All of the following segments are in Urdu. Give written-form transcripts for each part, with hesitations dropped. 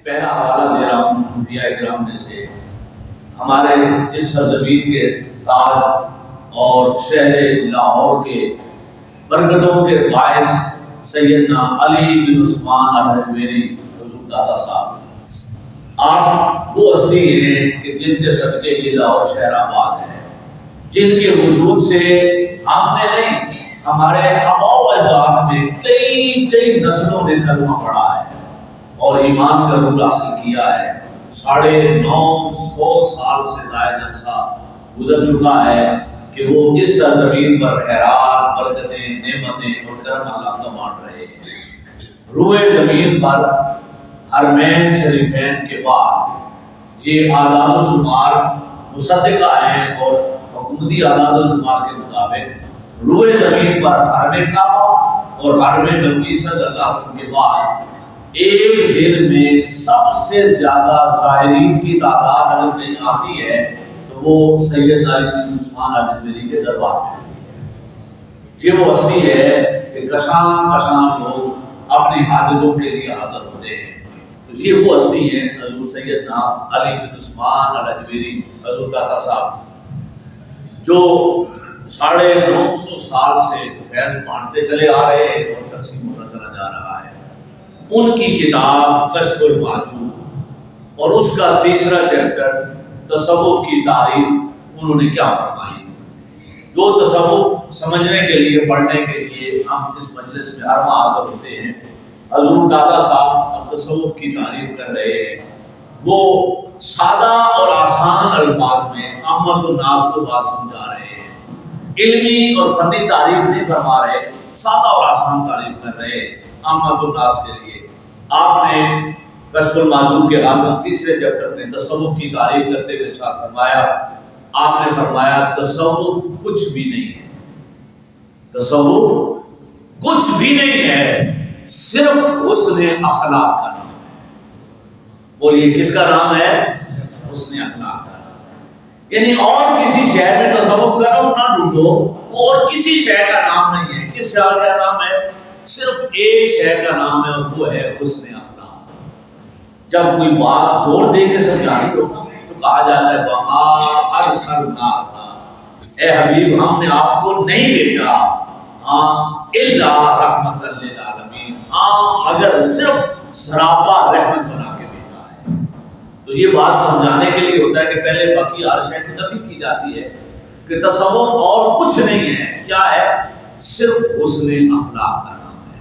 پہلا حوالہ دے رہا ہوں صوفیہ اکرام میں سے، ہمارے اس سرزمین کے تاج اور شہر لاہور کے برکتوں کے باعث سیدنا علی بن عثمان الحجویری حضور داتا صاحب، آپ وہ ہستی ہیں کہ جن کے صدقے یہ لاہور شہر آباد ہے، جن کے وجود سے ہم نے نہیں، ہمارے آباء و اجداد میں کئی نسلوں نے کلمہ پڑھا ہے اور ایمان کا نور حاصل کیا ہے۔ 950 سال سے زائد عرصہ گزر چکا ہے کہ وہ اس سرزمین پر خیرات، برکتیں، نعمتیں اور کرم اللہ کا بانٹ رہے ہیں۔ روئے زمین پر حرمین شریفین کے بعد یہ اعداد و شمار مصدقہ ہیں اور حکومتی اعداد و شمار کے مطابق روئے زمین پر حرم کعبہ اور حرم نبوی صلی اللہ علیہ وسلم کے بعد ایک دن میں سب سے زیادہ زائرین کی تعداد اگر کہیں آتی ہے تو وہ سیدنا علی بن عثمان الحجویری کے دربار میں آتی ہے۔ یہ وہ ہستی ہے کہ کشاں لوگ اپنی حاجتوں کے لیے حاضر ہوتے ہیں۔ یہ وہ ہستی ہے حضور سیدنا علی بن عثمان الحجویری حضور داتا صاحب، جو 950 سال سے فیض بانٹتے چلے آ رہے ہیں اور تقسیم ہوتا چلا جا رہا ہے۔ ان کی کتاب کشف المعجوب اور اس کا تیسرا چیپٹر تصوف کی تعریف انہوں نے کیا فرمائی، جو تصوف سمجھنے کے لیے، پڑھنے کے لیے ہم اس مجلس میں ہر ماہ حاضر ہوتے ہیں۔ حضور داتا صاحب اب تصوف کی تعریف کر رہے ہیں، وہ سادہ اور آسان الفاظ میں عامت الناس کو بات سمجھا رہے ہیں، علمی اور فنی تعریف نہیں فرما رہے، سادہ اور آسان تعریف کر رہے ہیں عامت الناس کے لیے۔ آپ نے کشف المعجوب کے غالباً تیسرے چیپٹر میں تصوف کی تعریف کرتے ہوئے ارشاد فرمایا، آپ نے فرمایا تصوف کچھ بھی نہیں ہے، تصوف کچھ بھی نہیں ہے، صرف حسن اخلاق کا نام ہے۔ بولیے کس کا نام ہے؟ حسن اخلاق کا نام ہے۔ یعنی اور کسی شہر میں تصوف کرو نہ ڈھونڈو، وہ اور کسی شہر کا نام نہیں ہے۔ کس شہر کا نام ہے؟ صرف ایک شہر کا نام ہے اور وہ ہے حسن اخلاق۔ جب کوئی بات زور دے کے سمجھانی ہو تو کہا جاتا ہے وَمَا أَرْسَلْنَاكَ، اے حبیب ہم نے آپ کو نہیں بھیجا إِلَّا رَحْمَةً لِلْعَالَمِينَ، مگر صرف سراپا رحمت بنا کے بھیجا ہے۔ تو یہ بات سمجھانے کے لیے ہوتا ہے کہ پہلے باقی ہر شے کی نفی کی جاتی ہے کہ تصوف اور کچھ نہیں ہے، کیا ہے؟ صرف حسن اخلاق کا نام ہے۔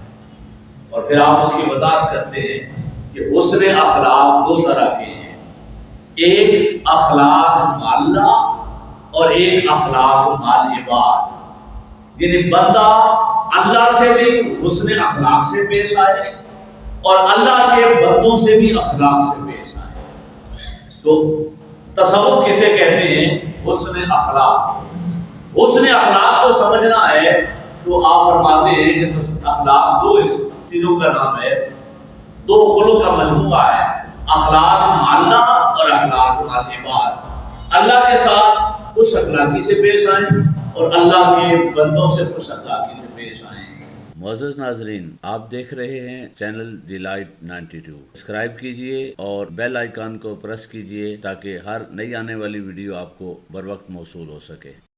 اور پھر آپ اس کی وضاحت کرتے ہیں کہ حسن اخلاق دو طرح کے ہیں، ایک اخلاق مع اللہ اور ایک اخلاق مع العباد۔ یعنی بندہ اللہ سے بھی حسن اخلاق سے پیش آئے اور اللہ کے بندوں سے بھی اخلاق سے پیش آئے۔ تو تصوف کسے کہتے ہیں؟ حسن اخلاق۔ حسن اخلاق کو سمجھنا ہے تو آپ فرماتے ہیں کہ حسن اخلاق دو چیزوں کا نام ہے، دو خلق کا مجموعہ ہے، اخلاق مع اللہ اور اخلاق مع العباد۔ اللہ کے ساتھ خوش اخلاقی سے پیش آئیں اور اللہ کے بندوں سے خوش اخلاقی سے پیش آئیں۔ معزز ناظرین، آپ دیکھ رہے ہیں چینل دی لائٹ 92۔ سبسکرائب کیجئے اور بیل آئیکن کو پریس کیجئے تاکہ ہر نئی آنے والی ویڈیو آپ کو بر وقت موصول ہو سکے۔